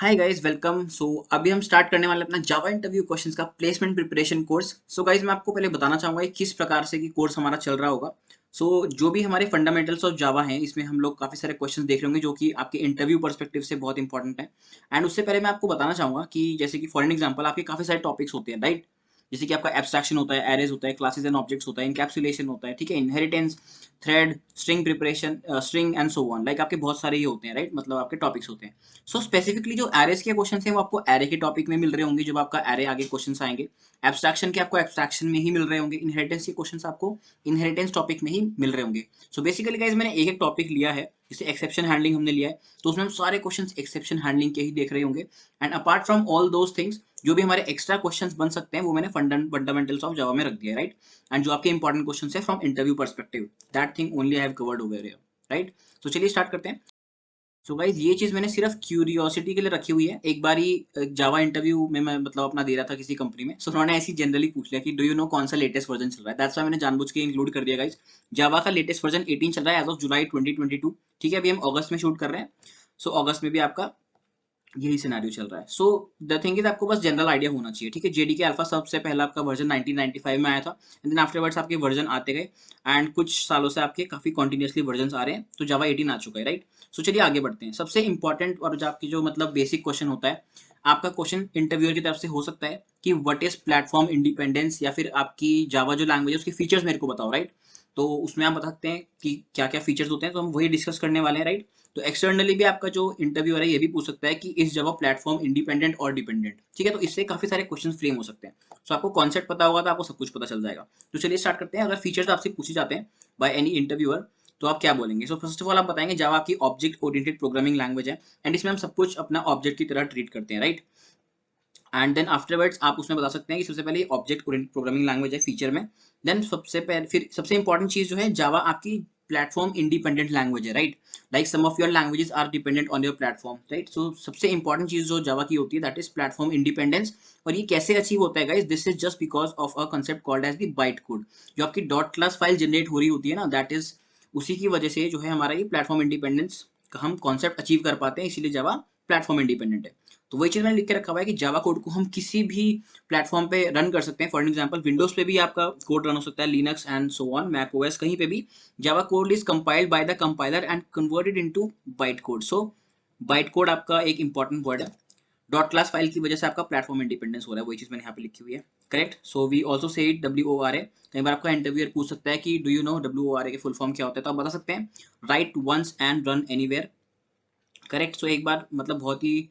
Hi guys welcome. अभी हम start करने वाले अपना जावा इंटरव्यू क्वेश्चंस का प्लेसमेंट प्रिपरेशन कोर्स। गाइस मैं आपको पहले बताना चाहूंगा कि किस प्रकार से कि कोर्स हमारा चल रहा होगा। जो भी हमारे फंडामेंटल्स ऑफ जावा हैं इसमें हम लोग काफी सारे क्वेश्चंस देख रहे होंगे जो कि आपके इंटरव्यू पर्सपेक्टिव से बहुत इंपॉर्टेंट है। एंड उससे पहले मैं आपको बताना चाहूंगा कि जैसे कि फॉर एन एग्जाम्पल आपके काफी सारे टॉपिक्स होते हैं, राइट। जैसे कि आपका एब्स्ट्रैक्शन होता है, एरेज होता है, क्लासेस एंड ऑब्जेक्ट्स होता है, इनकैप्सुलेशन होता है, ठीक है, inheritance, thread, string preparation, string and so on. Like आपके बहुत सारे ये होते हैं, राइट, मतलब आपके टॉपिक्स होते हैं। स्पेसिफिकली जो एरेज के क्वेश्चन हैं वो आपको एरे के टॉपिक में मिल रहे होंगे जब आपका एरे आगे क्वेश्चन आएंगे। एब्स्ट्रैक्शन के आपको एब्स्ट्रैक्शन में ही मिल रहे होंगे। इनहेरिटेंस के क्वेश्चन आपको इनहेरिटेंस टॉपिक में ही मिल रहे होंगे। बेसिकली गाइज मैंने एक एक टॉपिक लिया है, जैसे एक्सेप्शन हैंडलिंग हमने लिया है, तो उसमें हम सारे क्वेश्चन एक्सेप्शन हैंडलिंग के ही देख रहे होंगे। And apart from all those things जो भी हमारे एक्स्ट्रा क्वेश्चंस बन सकते हैं वो मैंने फंडामेंटल्स ऑफ जावा में रख दिया है, राइट। एंड जो आपके इंपॉर्टेंट क्वेश्चंस है from interview perspective, that thing only I have covered over here, right. चलिए स्टार्ट करते हैं। गाइज ये चीज मैंने सिर्फ क्यूरियोसिटी के लिए रखी हुई है। एक बारी जावा इंटरव्यू में मैं मतलब अपना दे रहा था किसी कंपनी में, उन्होंने ऐसी जनरली पूछ लिया कि डू यू नो कौन सा लेटेस्ट वर्जन चल रहा है। दैट्स व्हाई मैंने जानबूझ के इंक्लूड कर दिया गाइज। जावा का लेटेस्ट वर्जन 18 चल रहा है एज ऑफ जुलाई 2022। ठीक है, अभी हम अगस्त में शूट कर रहे हैं। अगस्त में भी आपका यही सिनेरियो चल रहा है। द थिंग इज आपको बस जनरल आइडिया होना चाहिए, ठीक है। जेडीके अल्फा सबसे पहला आपका वर्जन 1995 में आया था, एंड देन आफ्टरवर्ड्स आपके वर्जन आते गए। एंड कुछ सालों से आपके काफी कॉन्टिन्यूसली वर्जन आ रहे हैं, तो जावा 18 आ चुका है, राइट। चलिए आगे बढ़ते हैं। सबसे इंपॉर्टेंट और जो आपकी जो मतलब बेसिक क्वेश्चन होता है, आपका क्वेश्चन इंटरव्यूअर की तरफ से हो सकता है कि व्हाट इज प्लेटफॉर्म इंडिपेंडेंस, या फिर आपकी जावा जो लैंग्वेज है उसके फीचर्स मेरे को बताओ, राइट। तो उसमें आप बता सकते हैं कि क्या क्या फीचर्स होते हैं, तो हम वही डिस्कस करने वाले हैं, राइट। तो एक्सटर्नली भी आपका जो इंटरव्यूअर है ये भी पूछ सकता है कि इस जगह प्लेटफॉर्म इंडिपेंडेंट और डिपेंडेंट, ठीक है। तो इससे काफी सारे क्वेश्चन फ्रेम हो सकते हैं। आपको कॉन्सेप्ट पता होगा तो आपको सब कुछ पता चल जाएगा। तो चलिए स्टार्ट करते हैं। अगर फीचर्स आपसे पूछे जाते हैं बाय एनी इंटरव्यूअर तो आप क्या बोलेंगे। फर्स्ट ऑफ ऑल आप बताएंगे जावा आपकी ऑब्जेक्ट ओरिएंटेड प्रोग्रामिंग लैंग्वेज है, एंड इसमें हम सब कुछ अपना ऑब्जेक्ट की तरह ट्रीट करते हैं, राइट। एंड देन आफ्टरवर्ड्स आप उसमें बता सकते हैं कि सबसे पहले ऑब्जेक्ट ओरिएंटेड प्रोग्रामिंग लैंग्वेज है फीचर में। देन सबसे पहले फिर सबसे इंपॉर्टेंट चीज जो है, जावा आपकी प्लेटफॉर्म इंडिपेंडेंट लैंग्वेज है, right. Like some of your languages are dependent on your platform, right. सबसे इंपॉर्टेंट चीज जो जावा की होती है दैट इज प्लेटफॉर्म इंडिपेंडेंस। और ये कैसे अचीव होता है guys, this is just because of a concept called as the byte code. जो आपकी डॉट क्लास फाइल जनरेट हो रही होती है ना, दैट इज उसी की वजह से जो है हमारा ये प्लेटफॉर्म इंडिपेंडेंस का हम कॉन्सेप्ट अचीव कर पाते हैं, इसीलिए जावा प्लेटफॉर्म इंडिपेंडेंट है। तो वही चीज मैंने लिख के रखा हुआ है कि जावा कोड को हम किसी भी प्लेटफॉर्म पे रन कर सकते हैं। फॉर एग्जांपल विंडोज पे भी आपका कोड रन हो सकता है, Linux and so on, Mac OS, कहीं पे भी Java code is compiled by the compiler and converted into byte code. Byte code आपका एक इंपॉर्टेंट वर्ड है। डॉट क्लास फाइल की वजह से आपका प्लेटफॉर्म इंडिपेंडेंस हो रहा है, वही चीज मैंने यहाँ पे लिखी हुई है, correct. We also say it WORA। कई बार आपका इंटरव्यूअर पूछ सकता है कि डू यू नो WORA के फुल फॉर्म क्या होता है, तो आप बता सकते हैं write once and run anywhere, correct. एक बार मतलब बहुत ही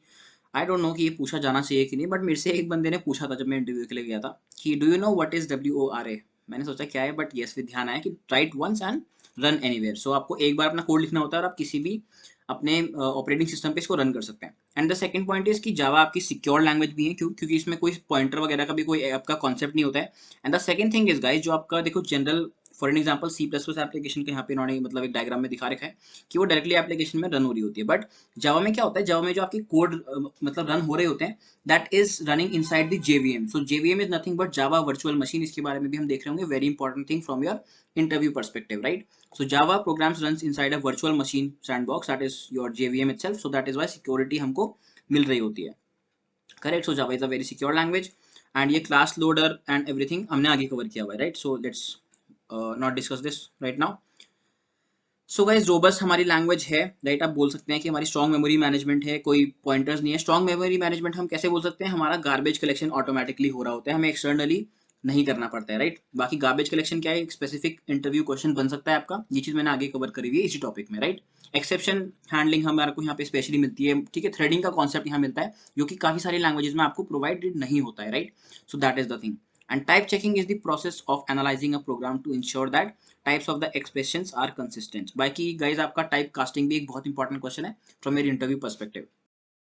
आई डोंट नो कि ये पूछा जाना चाहिए कि नहीं, बट मेरे से एक बंदे ने पूछा था जब मैं इंटरव्यू के लिए गया था कि do you know what is WORA। मैंने सोचा क्या है, बट यस, फिर ध्यान आया कि write once and run anywhere. आपको एक बार अपना कोड लिखना होता है और आप किसी भी अपने ऑपरेटिंग सिस्टम पे इसको रन कर सकते हैं। And the second point is कि जावा आपकी सिक्योर लैंग्वेज भी है, क्योंकि इसमें कोई पॉइंटर वगैरह का भी कोई आपका कॉन्सेप्ट नहीं होता है। And the second thing is guys, जो आपका देखो general for an example C++ application के यहाँ पे इन्होंने मतलब एक डायग्राम में दिखा रखा है कि वो डायरेक्टली एप्लीकेशन में रन हो रही होती है, बट जावा में क्या होता है, जावा में जो आपकी कोड मतलब रन हो रहे होते हैं that is running inside the JVM। JVM is nothing but Java virtual machine. इसके बारे में भी हम देख रहे होंगे, very important thing from your interview perspective, right. Java programs runs inside a virtual machine sandbox, that is your JVM itself, so that is why security हमको मिल रही होती है, correct. Java is a very secure language, and ये class loader and everything हमने आगे cover किया हुआ है, right. let's not discuss this right now। Guys robust हमारी लैंग्वेज है, राइट। आप बोल सकते हैं कि हमारी स्ट्रॉन्ग मेमोरी मैनेजमेंट है, कोई पॉइंटर्स नहीं है। स्ट्रॉन्ग मेमोरी मैनेजमेंट हम कैसे बोल सकते हैं, हमारा गार्बेज कलेक्शन ऑटोमेटिकली हो रहा होता है, हमें एक्सटर्नली नहीं करना पड़ता है, राइट। बाकी गार्बेज कलेक्शन क्या है, एक स्पेसिफिक इंटरव्यू क्वेश्चन बन सकता है आपका, ये चीज मैंने आगे कवर करी हुई है इसी टॉपिक में, राइट। एक्सेप्शन हैंडलिंग हमारे को यहाँ पे स्पेशली मिलती है, ठीक है। थ्रेडिंग का कॉन्सेप्ट यहाँ मिलता है जो कि काफी सारी लैंग्वेजेस में आपको प्रोवाइडेड नहीं होता है, right. That is the thing. And type checking is the process of analysing a program to ensure that types of the expressions are consistent. बाकी गाइज आपका टाइप कास्टिंग भी एक बहुत इंपॉर्टेंट क्वेश्चन है फ्रॉम मेरी इंटरव्यू पर्सपेक्टिव,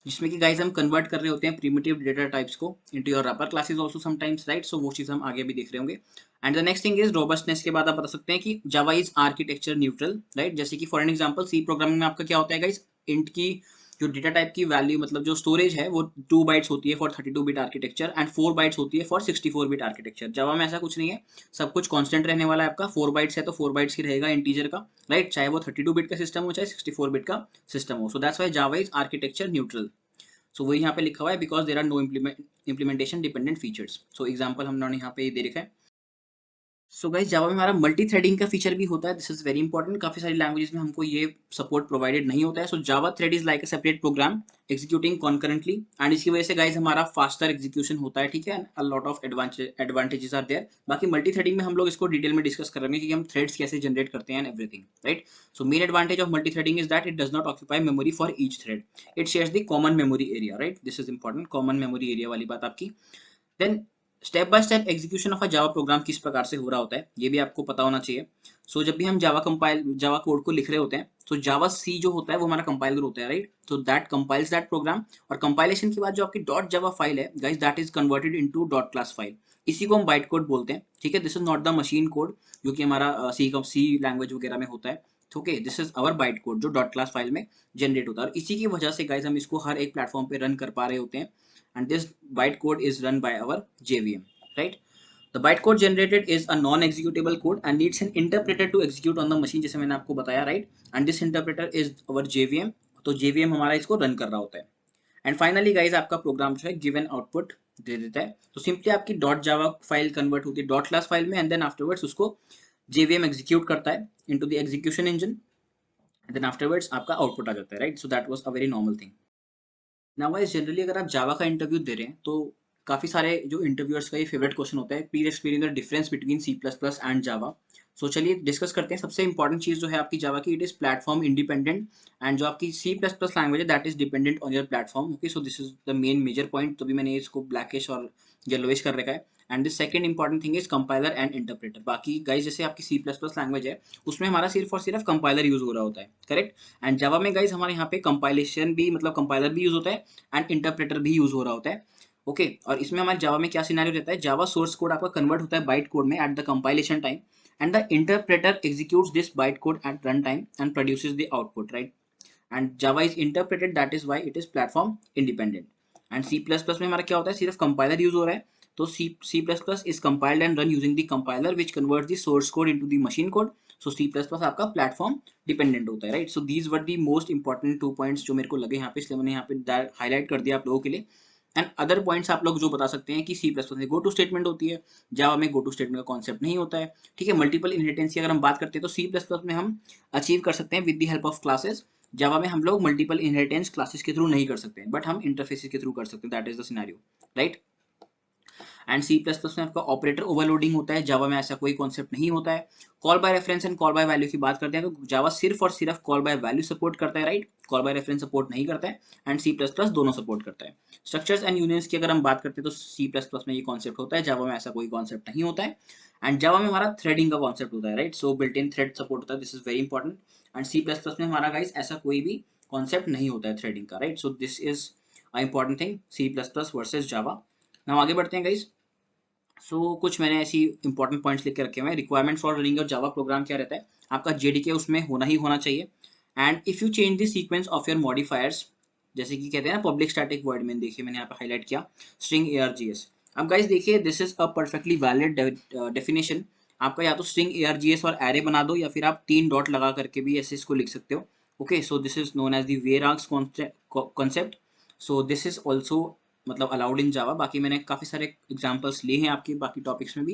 जिसमें कि guys हम कन्वर्ट कर रहे होते हैं प्रिमिटिव डेटा टाइप्स को into your wrapper classes also sometimes, right. वो चीज हम आगे भी देख रहे होंगे। And the next thing is robustness के बाद आप बता सकते हैं कि Java is architecture neutral, right. जैसे कि for an example C programming में आपका क्या होता है गाइज, इंट की जो डेटा टाइप की वैल्यू मतलब जो स्टोरेज है वो 2 बाइट्स होती है for 32 bit architecture, and 4 bytes होती है फॉर 64 बिट आर्किटेक्चर। जावा में ऐसा कुछ नहीं है, सब कुछ कांस्टेंट रहने वाला है। आपका 4 बाइट्स है तो 4 बाइट्स ही रहेगा इंटीजर का, राइट, चाहे वो 32 बिट का सिस्टम हो चाहे 64 बिट का सिस्टम हो। That's why Java is architecture neutral. So वही यहाँ पे लिखा हुआ है because there are no implementation dependent features. So example हमने यहाँ पे दे रखा है। सो गाइस जावा में हमारा मल्टी थ्रेडिंग का फीचर भी होता है, दिस इज वेरी इंपॉर्टेंट। काफी सारी लैंग्वेजेस में हमको ये सपोर्ट प्रोवाइडेड नहीं होता है। So Java thread is like a separate program executing concurrently, and इसकी वजह से गाइस हमारा फास्टर एग्जीक्यूशन होता है, ठीक है। A lot of advantages are there. बाकी मल्टी थ्रेडिंग में हम लोग इसको डिटेल में डिस्कस कर रहे हैं कि हम थ्रेड्स कैसे जनरेट करते हैं and everything, right. So main advantage of multi threading is that it does not occupy memory for each thread, it shares the common memory area, right. This is important, common memory area वाली बात आपकी। Then step by step execution of a Java program किस प्रकार से हो रहा होता है ये भी आपको पता होना चाहिए। सो जब भी हम जावा कोड को लिख रहे होते हैं तो जावा सी जो होता है वो हमारा कंपाइलर होता है, राइट। तो दैट कंपाइल्स दैट प्रोग्राम, और कंपाइलेशन के बाद जो आपकी डॉट जावा फाइल है guys that is converted into dot class file. इसी को हम बाइट कोड बोलते हैं, ठीक है। This is not the machine code जो कि हमारा सी लैंग्वेज वगैरह में होता है, okay. This is our bite code जो डॉट क्लास फाइल में जनरेट होता है, और इसी की वजह से गाइस हम इसको हर एक प्लेटफॉर्म पे रन कर पा रहे होते हैं। And this bytecode is run by our JVM, right? The bytecode generated is a non-executable code and needs an interpreter to execute on the machine, जैसे मैंने आपको बताया, right? And this interpreter is our JVM, तो JVM हमारा इसको run कर रहा होता है। एंड फाइनली गाइज आपका प्रोग्राम जो है गिवन आउटपुट दे देता है। तो सिंपली आपकी डॉट जावा फाइल कन्वर्ट होती है डॉट क्लास फाइल में, एंड देन आफ्टरवर्ड्स उसको JVM एग्जीक्यूट करता है into the execution engine, then afterwards आपका आउटपुट आ जाता है, right. So that was a very normal thing. Now guys generally अगर आप जावा का इंटरव्यू दे रहे हैं तो काफ़ी सारे जो इंटरव्यूअर्स का ये फेवरेट क्वेश्चन होता है, please explain the difference between C plus plus and Java. So चलिए डिस्कस करते हैं। सबसे इंपॉर्टेंट चीज़ जो है आपकी जावा की, it is platform independent, and जो आपकी सी प्लस प्लस लैंग्वेज है that is dependent on your platform, okay. So this is the main major point, तभी मैंने इसको ब्लैकिश और येलोइश कर रखा है। And the second important thing is compiler and interpreter. बाकी गाइस जैसे आपकी सी प्लस प्लस लैंग्वेज है उसमें हमारा सिर्फ और सिर्फ कंपाइलर यूज हो रहा होता है, करेक्ट। एंड जावा में गाइस हमारे यहाँ पे कंपाइलेशन भी, मतलब कंपाइलर भी यूज होता है एंड इंटरप्रेटर भी यूज हो रहा होता है, ओके। और इसमें हमारे जावा में क्या सिनेरियो रहता है, जावा सोर्स कोड आपका कन्वर्ट होता है बाइट कोड में at the compilation time, and the interpreter executes this byte code at run time and produces the output, right. And Java is interpreted, that is why it is platform independent. And C plus plus में हमारा क्या होता है, सिर्फ compiler use हो रहा है। तो C plus plus is compiled and run using the compiler which convert the source code into the machine code. So C plus plus आपका प्लेटफॉर्म डिपेंडेंट होता है, right. So these were the most important 2 points जो मेरे को लगे यहाँ पे, इसलिए मैंने यहाँ पे हाईलाइट कर दिया आप लोगों के लिए। एंड अदर पॉइंट्स आप लोग जो बता सकते हैं कि सी प्लस प्लस में गो टू स्टेटमेंट होती है, जावा में गो टू स्टेटमेंट का कॉन्सेप्ट नहीं होता है, ठीक है। मल्टीपल इनहेरिटेंस की अगर हम बात करते हैं तो सी प्लस प्लस में हम अचीव कर सकते हैं with the help of classes. Java में हम लोग मल्टीपल इनहेरिटेंस क्लासेस के थ्रू नहीं कर सकते, बट हम इंटरफेसेस के थ्रू कर सकते हैं, that is the scenario, right. And C plus plus में आपका ऑपरेटर ओवरलोडिंग होता है, जावा में ऐसा कोई कॉन्सेप्ट नहीं होता है। Call by reference and call by value की बात करते हैं तो जावा सिर्फ और सिर्फ कॉल बाय वैल्यू सपोर्ट करता है, right. Call by reference support नहीं करता है, एंड सी प्लस प्लस दोनों सपोर्ट करता है। स्ट्रक्चर्स एंड यूनियंस की अगर हम बात करते हैं तो सी प्लस प्लस में ये कॉन्सेप्ट होता है, जावा में ऐसा कोई कॉन्सेप्ट नहीं होता है। एंड जावा में हमारा थ्रेडिंग का कॉन्सेप्ट होता है, right. So built in thread support होता है, this is very important. And C plus plus में हमारा गाइस ऐसा कोई भी कॉन्सेप्ट नहीं होता है थ्रेडिंग का, right. So this is important thing, C plus plus versus Java. हम आगे बढ़ते हैं गाइस। कुछ मैंने ऐसी इंपॉर्टेंट पॉइंट्स लिख के रखे हुए हैं। Requirements for running your Java program क्या रहता है, आपका जेडीके उसमें होना ही होना चाहिए। And if you change the sequence of your modifiers, जैसे कि कहते हैं ना पब्लिक स्टैटिक वर्ड में, देखिए मैंने यहाँ पे हाईलाइट किया स्ट्रिंग ARGS। अब गाइस देखिए this is a perfectly valid definition. आपका या तो स्ट्रिंग ARGS और एरे बना दो, या फिर आप 3 डॉट लगा करके भी ऐसे इसको लिख सकते हो, okay. So this is known as the varargs concept. So this is also मतलब अलाउड इन जावा। बाकी मैंने काफ़ी सारे एग्जांपल्स लिए हैं आपके बाकी टॉपिक्स में भी,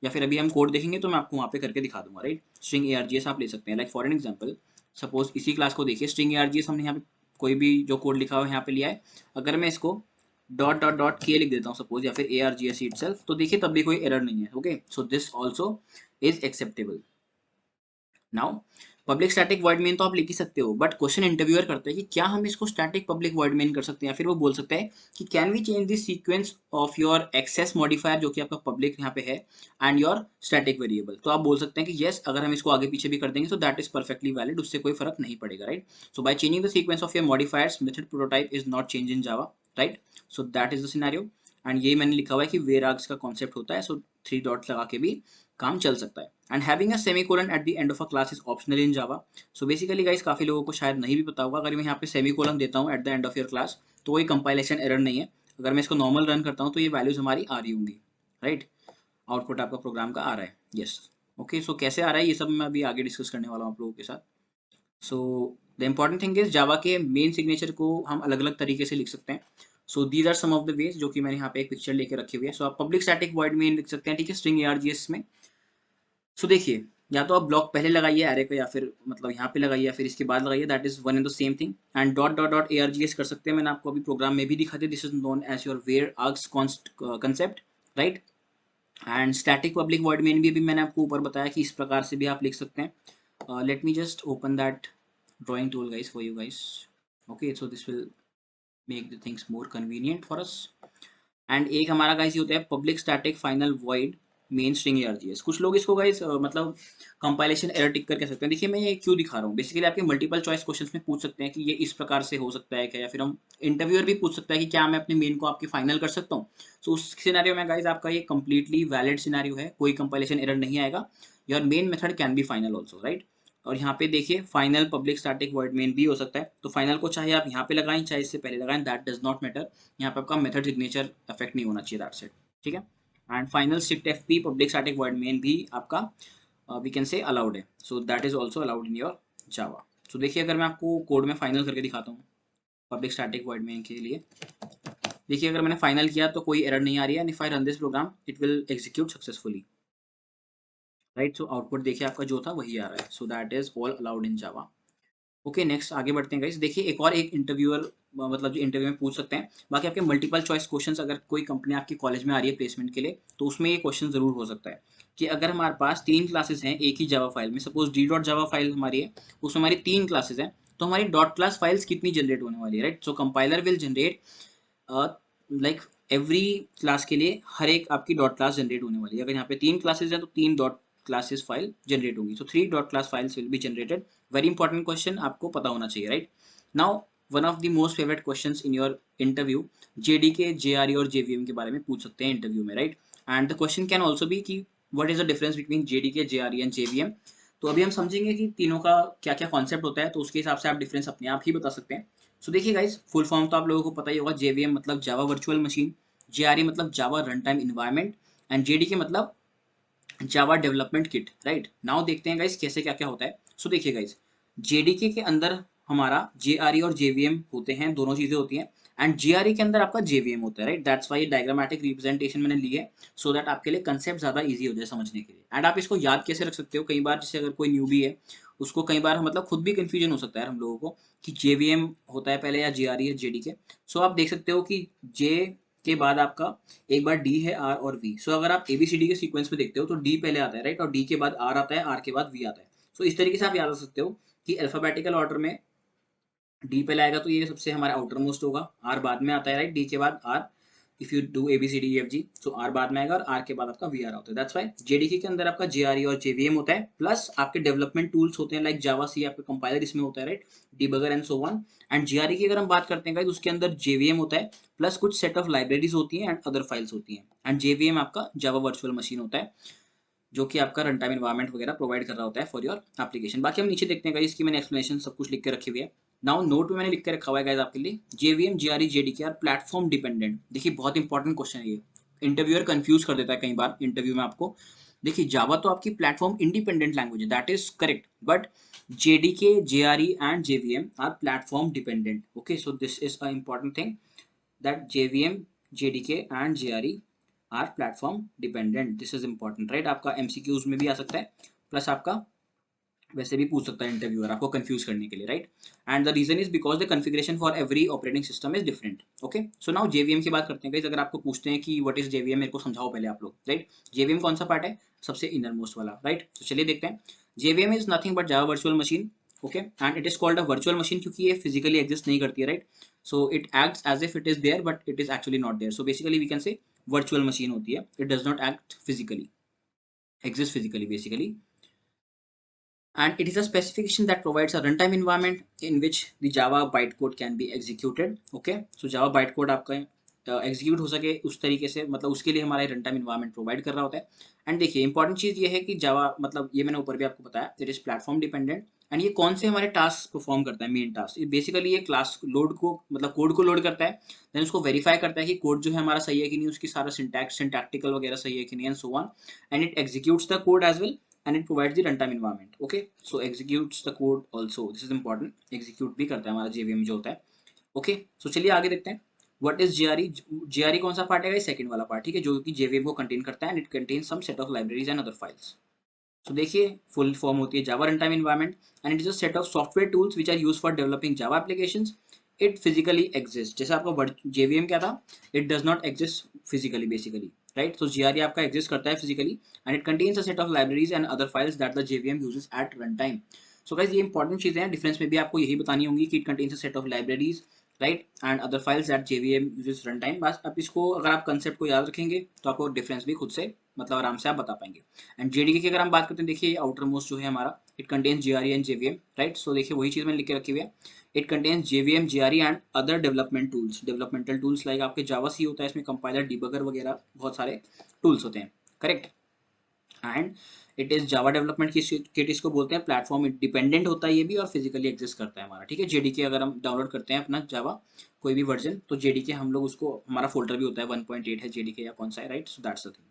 या फिर अभी हम कोड देखेंगे तो मैं आपको वहाँ पे करके दिखा दूंगा, राइट। स्ट्रिंग ARGS आप ले सकते हैं, like for an example suppose इसी क्लास को देखिए, स्ट्रिंग ARGS हमने यहाँ पे कोई भी जो कोड लिखा हुआ है यहाँ पे लिया है। अगर मैं इसको डॉट डॉट डॉट के लिख देता हूँ सपोज, या फिर ARGS इटसेल्फ, तो देखिए तब भी कोई एरर नहीं है, okay. So this also is acceptable. Now public static void main तो आप लिख ही सकते हो, बट क्वेश्चन इंटरव्यूअर करता है कि क्या हम इसको स्टैटिक पब्लिक वॉइड मेन कर सकते हैं, या फिर वो बोल सकता है कि can we change this sequence of your access modifier जो कि आपका पब्लिक यहाँ पे है, एंड योर स्टैटिक वेरिएबल। तो आप बोल सकते हैं कि यस, अगर हम इसको आगे पीछे भी कर देंगे तो दैट इज परफेक्टली वैलिड, उससे कोई फर्क नहीं पड़ेगा, right. So by changing the sequence of your modifiers method prototype is not change in Java, right. So that is the scenario. And ये मैंने लिखा हुआ है कि वेराग्स का कॉन्सेप्ट होता है, सो 3 डॉट्स लगा के भी काम चल सकता है। And having a semicolon at the end of a class is optional in Java. So basically guys काफ़ी लोगों को शायद नहीं भी पता होगा, अगर मैं यहाँ पे सेमीकोलन देता हूँ at the end of your class तो कोई कंपाइलेशन एरर नहीं है। अगर मैं इसको नॉर्मल रन करता हूँ तो ये वैल्यूज हमारी आ रही होंगी, राइट। आउटपुट आपका प्रोग्राम का आ रहा है, यस, ओके। सो कैसे आ रहा है ये सब मैं अभी आगे डिस्कस करने वाला हूँ आप लोगों के साथ। So the important thing is Java के मेन सिग्नेचर को हम अलग अलग तरीके से लिख सकते हैं. So these are some of the ways जो कि मैंने यहाँ पे एक पिक्चर लेके रखी हुई है. सो आप पब्लिक स्टैटिक वॉइड मेन लिख सकते हैं, ठीक है, स्ट्रिंग args में. सो देखिए, या तो आप ब्लॉक पहले लगाइए एरे को, या फिर मतलब यहाँ पे लगाइए, या फिर इसके बाद लगाइए, that is one and the same thing. And dot dot dot args कर सकते हैं, मैंने आपको अभी प्रोग्राम में भी दिखा दिया. This is known as your var args concept, right. And static public void main भी अभी मैंने आपको ऊपर बताया कि इस प्रकार से भी आप लिख सकते हैं. Let me just open that drawing tool guys for you guys. Okay, so this will make the things more convenient for us. And एक हमारा गाइस ये होता है public static final void main string args. कुछ लोग इसको guys मतलब compilation error टिक कर कह सकते हैं. देखिए मैं ये क्यों दिखा रहा हूँ, बेसिकली आपके मल्टीपल चॉइस क्वेश्चंस में पूछ सकते हैं कि ये इस प्रकार से हो सकता है क्या, या फिर हम इंटरव्यूअर भी पूछ सकता है कि क्या मैं अपने मेन को आपकी फाइनल कर सकता हूँ. सो उस सिनेरियो में गाइस आपका ये कंप्लीटली वैलिड सिनेरियो है, कोई कंपाइलेशन एरर नहीं आएगा. Your main method can be final also, right. और यहाँ पे देखिए final public static void main भी हो सकता है. तो फाइनल को चाहे आप यहाँ पे लगाएं चाहे इससे पहले लगाएं, दैट डज नॉट मैटर. यहाँ पे आपका मेथड सिग्नेचर अफेक्ट नहीं होना चाहिए, दैट्स इट, ठीक है. And final strictfp public static void main भी आपका वी कैन से अलाउड है. So that is also allowed in your Java. So देखिए अगर मैं आपको कोड में फाइनल करके दिखाता हूँ पब्लिक स्टैटिक वॉइड मेन के लिए. देखिए अगर मैंने फाइनल किया तो कोई एरर नहीं आ रही है. And if I run this program it will execute successfully, right. So output देखिए आपका जो था वही आ रहा है. So that is all allowed in Java. Okay, next आगे बढ़ते हैं गाइस. देखिए एक और एक इंटरव्यूअर मतलब जो इंटरव्यू में पूछ सकते हैं. बाकी आपके मल्टीपल चॉइस क्वेश्चंस अगर कोई कंपनी आपकी कॉलेज में आ रही है प्लेसमेंट के लिए, तो उसमें ये क्वेश्चन जरूर हो सकता है कि अगर हमारे पास 3 क्लासेस हैं एक ही जावा फाइल में, suppose D dot Java file हमारी है, उसमें हमारी 3 क्लासेस हैं, तो हमारी डॉट क्लास फाइल्स कितनी जनरेट होने वाली है, right. So compiler will generate like every class के लिए हर एक आपकी डॉट क्लास जनरेट होने वाली है. अगर यहाँ पे 3 क्लासेस हैं तो 3 डॉट क्लासेस फाइल जनरेट होगी. So 3 dot class files will be generated. Very important question, आपको पता होना चाहिए, right. Now one of the most favourite questions in your interview, JDK JRE और जेवीएम के बारे में पूछ सकते हैं इंटरव्यू में, right. And the question can also be कि what is the difference between JDK JRE and JVM. तो अभी हम समझेंगे कि तीनों का क्या क्या कॉन्सेप्ट होता है, तो उसके हिसाब से आप डिफरेंस अपने आप ही बता सकते हैं. सो देखिए गाइस, फुल फॉर्म तो आप लोगों को पता ही होगा. जेवीएम मतलब जावा वर्चुअल मशीन, जेआरई मतलब Java run time environment, and JDK मतलब Java development kit, right. Now देखते हैं गाइस कैसे क्या क्या होता है. सो देखिए गाइस, जेडीके के अंदर हमारा जेआरई और जेवीएम होते हैं, दोनों चीजें होती हैं. एंड जेआरई के अंदर आपका जेवीएम होता है, right. That's why diagrammatic representation मैंने ली है, सो दैट आपके लिए कंसेप्ट ज्यादा इजी हो जाए समझने के लिए. एंड आप इसको याद कैसे रख सकते हो, कई बार जैसे अगर कोई न्यूबी है उसको कई बार मतलब खुद भी कंफ्यूजन हो सकता है हम लोगों को कि जेवीएम होता है पहले या जेआरई है जेडीके. सो आप देख सकते हो कि जे के बाद आपका एक बार डी है, आर और वी. सो अगर आप एबीसीडी के सीक्वेंस में देखते हो तो डी पहले आता है, राइट, और डी के बाद आर आता है, आर के बाद वी आता है. सो इस तरीके से आप याद रख सकते हो कि अल्फाबेटिकल ऑर्डर में डी पहले आएगा तो ये सबसे हमारा आउटर मोस्ट होगा, आर बाद में आता है, राइट, डी के बाद R. If you do A B C D E F G, so R बाद में आएगा और आर के बाद आपका वी आर होता है. दैट्स वाई जेडीके के अंदर आपका जेआरई और जेवीएम होता है, प्लस आपके डेवलपमेंट टूल्स होते हैं लाइक जावा सी, आपका कंपाइलर इसमें होता है, right, debugger and so on. And JRE की अगर हम बात करते हैं तो उसके अंदर जेवीएम होता है, प्लस कुछ सेट ऑफ लाइब्रेरीज होती हैं एंड अदर फाइल्स होती हैं. एंड जेवीएम आपका जावा वर्चुअल मशीन होता है जो कि आपका रन टाइम इन्वायरमेंट वगैरह प्रोवाइड कर रहा होता है फॉर योर एप्लीकेशन. बाकी हम नीचे देखते हैं गाइस, इसकी मैंने एक्सप्लेनेशन सब कुछ लिख के रखी हुई है. नाउ नोट में मैंने लिख के रखा हुआ है गाइस आपके लिए, JVM JRE JDK are platform dependent. देखिए बहुत इंपॉर्टेंट क्वेश्चन है ये, इंटरव्यूअर कंफ्यूज कर देता है कई बार इंटरव्यू में आपको. देखिए जावा तो आपकी प्लेटफॉर्म इंडिपेंडेंट लैंग्वेज है, that is correct, but JDK JRE and JVM are platform dependent. Okay, so this is a important thing that JVM, JDK and JRE are platform dependent. This is important, right. आपका MCQs में भी आ सकता है, plus आपका वैसे भी पूछ सकता है इंटरव्यूअर आपको कंफ्यूज करने के लिए, right. And the reason is because the configuration for every operating system is different. Okay, so now JVM की बात करते हैं गाइस. अगर आपको पूछते हैं कि व्हाट इज जेवीएम, मेरे को समझाओ पहले आप लोग, राइट. जेवीएम कौन सा पार्ट है, सबसे इनर मोस्ट वाला, राइट. तो चलिए देखते हैं. JVM is nothing but Java virtual machine. Okay, and it is called a virtual machine क्योंकि ये फिजिकली एग्जिस्ट नहीं करती है, right. So it acts as if it is there but it is actually not there. So basically we can say virtual machine होती है, it does not act physically, exist physically basically. And it is a specification that provides a runtime environment in which the Java bytecode can be executed. Okay, so Java bytecode आपका execute हो सके उस तरीके से, मतलब उसके लिए हमारा रन टाइम इन्वायरमेंट प्रोवाइड कर रहा होता है. एंड देखिए इंपॉर्टेंट चीज़ ये है कि जावा मतलब ये मैंने ऊपर भी आपको बताया, it is platform dependent. And ये कौन से हमारे टास्क परफॉर्म करता है, मेन टास्क, ये बेसिकली ये क्लास लोड को मतलब कोड को लोड करता है, देन उसको वेरीफाई करता है कि कोड जो है हमारा सही है कि नहीं, उसकी सारा सिंटैक्टिकल वगैरह सही है कि नहीं, and so on. And it executes the code as well, and it provides the runtime environment. Okay, so executes the code also. This is important. Execute भी करता है हमारा JVM जो होता है. Okay, so चलिए आगे देखते हैं. What is GRE? GRE कौन सा पार्ट है? सेकंड वाला पार्ट, ठीक है, जो कि JVM को कंटेन करता है, and it contains some set of libraries and other files. So देखिए फुल फॉर्म होती है Java run time environment and it is a set of software tools which are use for developing Java applications. It physically exist. जैसे आपका JVM क्या था, it does not exist physically basically, right. So JRE आपका exist करता है physically and it contains a set of libraries and other files that the JVM uses at run time. So guys ये important चीजें हैं, difference में भी आपको यही बतानी होंगी कि it contains a set of libraries, right, and other files that JVM uses run time. बस आप इसको अगर आप कंसेप्ट को याद रखेंगे तो आपको डिफरेंस भी खुद से मतलब आराम से आप बता पाएंगे. एंड जेडीके की अगर हम बात करते हैं, देखिए आउटर मोस्ट जो है हमारा, it contains JRE and JVM, right. So देखिए वही चीज मैंने लिख के रखी हुई है. It contains JVM, JRE and other development tools. Developmental tools like आपके जावा सी होता है, इसमें कंपाइलर, डिबगर वगैरह बहुत सारे टूल्स होते हैं, correct. And it is Java development की किट इसको बोलते हैं. प्लेटफॉर्म डिपेंडेंट होता है ये भी और फिजिकली एग्जिस्ट करता है हमारा, ठीक है. जेडीके अगर हम डाउनलोड करते हैं अपना जावा कोई भी वर्जन, तो जेडीके हम लोग उसको, हमारा फोल्डर भी होता है 1.8 है जेडीके या कौन सा है, right. So that's the thing.